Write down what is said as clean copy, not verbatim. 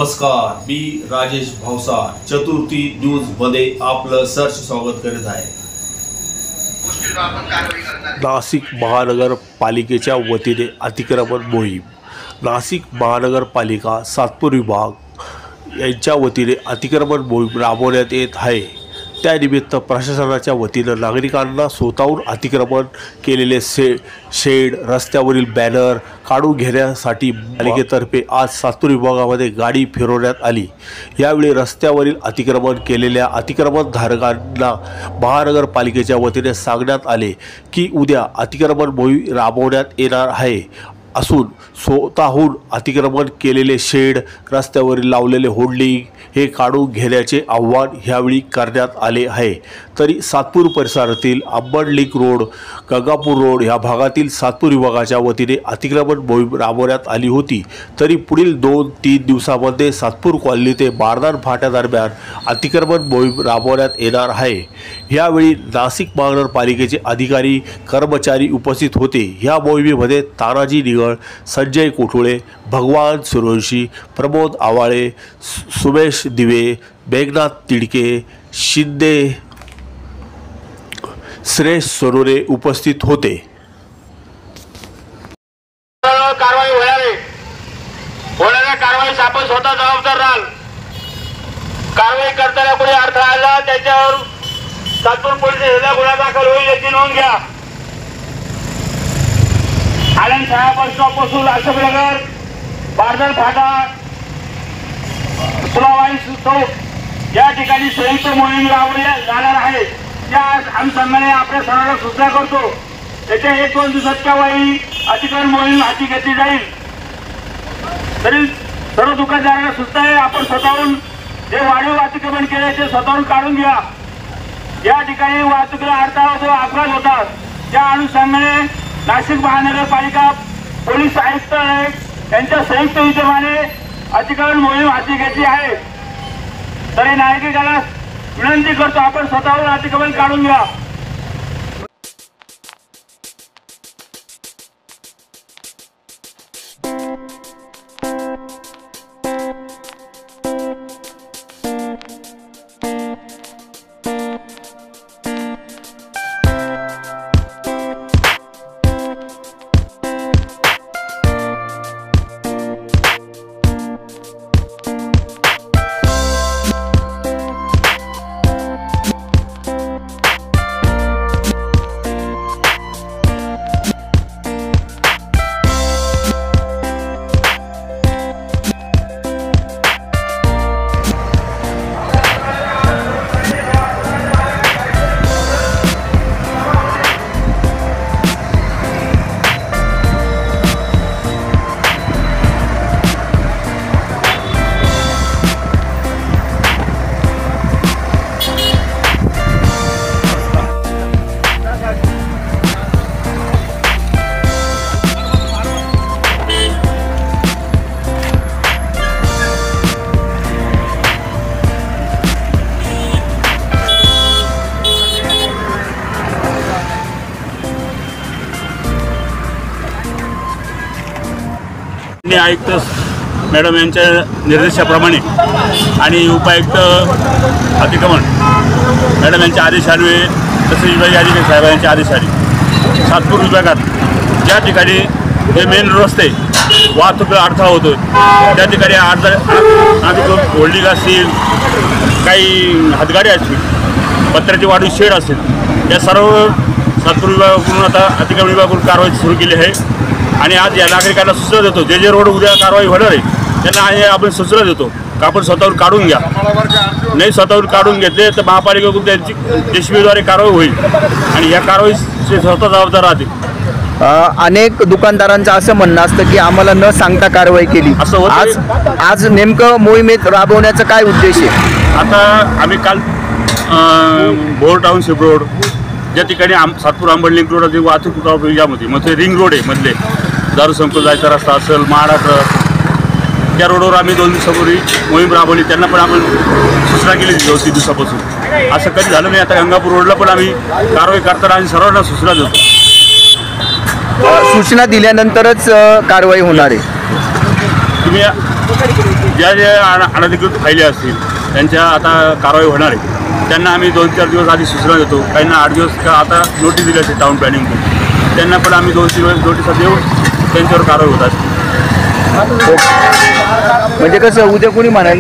नमस्कार, मी राजेश भावसार चतुर्थी न्यूज मध्ये आपलं सहर्ष स्वागत करीत आहे। नाशिक महानगरपालिकेच्या वतीने अतिक्रमण मोहीम। नाशिक महानगरपालिका सातपूर विभाग यांच्या वतीने अतिक्रमण मोहीम राबवण्यात येत आहे। त्यानिमित्त प्रशासनाच्या वतीने नागरिकांना स्वतःहून अतिक्रमण केलेले शेड रस्त्यावरील बॅनर काढून घेण्यासाठी पालिकेतर्फे आज सातपूर विभागामध्ये गाडी फिरवण्यात आली। यावेळी रस्त्यावरील अतिक्रमण केलेल्या अतिक्रमणधारकांना महानगरपालिकेच्या वतीने सांगण्यात आले की उद्या अतिक्रमण मोहीम राबवण्यात येणार आहे असून स्वतःहून अतिक्रमण केलेले शेड रस्त्यावरील लावलेले होर्डिंग हे काढून घेण्याचे आवाहन यावेळी करण्यात आले आहे। तरी सातपूर परिसरातील Ambad link road Gangapur road या भागातील सातपूर विभागाच्या वतीने अतिक्रमण मोहीम राबवण्यात आली होती। तरी पुढील 2-3 दिवसांमध्ये सातपूर कॉलनी ते बारदान फाट्या दरम्यान अतिक्रमण मोहीम राबवण्यात येणार आहे। यावेळी नाशिक महानगरपालिकेचे अधिकारी कर्मचारी उपस्थित होते। या मोहिमेमध्ये तानाजी निगळ, संजय कोठुळे, भगवान सूर्यवंशी, प्रमोद आवाळे, सुमेश दिवे, मेघनाथ तिडके, शिंदे, श्रेष्ठ सोनोरे उपस्थित होते। कारवाई होणाऱ्या कारवाईस आपण स्वतः जबाबदार राहाल। कारवाई करताना कोणी अर्थ आला त्याच्यावर सातपूर पोलीस स्टेशनला गुन्हा दाखल होईल याची नोंद घ्या। आनंद साहेब बस स्टॉपपासून अशोकनगर बारदान फाटा सुलावाई चौक या ठिकाणी संयुक्त मोहीम राबवली जाणार आहे। त्या अनुषंगाने आपल्या सर्वांना सूचना करतो येत्या 1-2 दिवसात कारवाई अतिक्रमण मोहीम हाती घेतली जाईल। तरी सर्व दुकानदारांना सूचना आहे आपण स्वतःहून जे वाढीव अतिक्रमण केले ते स्वतःहून काढून घ्या। या ठिकाणी वाहतुकीला अडथळा होतो, अपघात होतात। त्या अनुषंगाने नाशिक महानगरपालिका पोलीस आयुक्त यांच्या संयुक्त विद्यमाने अतिक्रमण मोहीम हाती घेतली आहे। तरी नागरिकांना विनंती करतो आपण स्वतःहून अतिक्रमण काढून घ्या। आयुक्त मॅडम यांच्या निर्देशाप्रमाणे आणि उपायुक्त अतिक्रमण मॅडम यांच्या आदेशान्वये तसेच विभागीय अधिकारी साहेबांच्या आदेशाने सातपूर विभागात ज्या ठिकाणी हे मेन रस्ते वाहतुकीला अडथळा होतो त्या ठिकाणी होल्डिंग असतील, काही हातगाड्या असतील, पत्र्याची वाढीव शेड असतील, या सर्व सातपूर विभागाकडून आता अतिक्रमण विभागाकडून कारवाई सुरू केली आहे। आणि आज या नागरिकांना सूचना देतो जे रोड उद्या कारवाई होणार आहे त्यांना आपण सूचना देतो का आपण स्वतःहून काढून घ्या। नाही स्वतःहून काढून घेतले तर महापालिकेकडून त्यांची जेसीबीद्वारे कारवाई होईल आणि या कारवाईचे स्वतः जबाबदार राहतील। अनेक दुकानदारांचं असं म्हणणं असतं की आम्हाला न सांगता कारवाई केली असं होतं। आज नेमकं मोहिमेत राबवण्याचा काय उद्देश आहे? आता आम्ही काल भोर टाउनशिप रोड ज्या ठिकाणी सातपूर अंबड लिंक रोड वाहतूक यामध्ये मग ते रिंग रोड आहे मधले दारू संकुल जायचा रस्ता असेल महाराष्ट्र त्या रोडवर आम्ही 2 दिवसापूर्वी मोहीम राबवली। त्यांना पण आपण सूचना केली 2-3 दिवसापासून। असं कधी झालं नाही। आता गंगापूर रोडला पण आम्ही कारवाई करताना आणि सर्वांना सूचना देतो। सूचना दिल्यानंतरच कारवाई होणार आहे। तुम्ही ज्या अनधिकृत फायली असतील त्यांच्या आता कारवाई होणार आहे. त्यांना आम्ही 2-4 दिवस आधी सूचना देतो. काहींना 8 दिवस का आता नोटीस दिली असते टाऊन प्लॅनिंगकडून. त्यांना पण आम्ही 2 दिवस नोटीस देऊन त्यांच्यावर कारवाई होत असते. म्हणजे कसं उद्या कोणी म्हणाल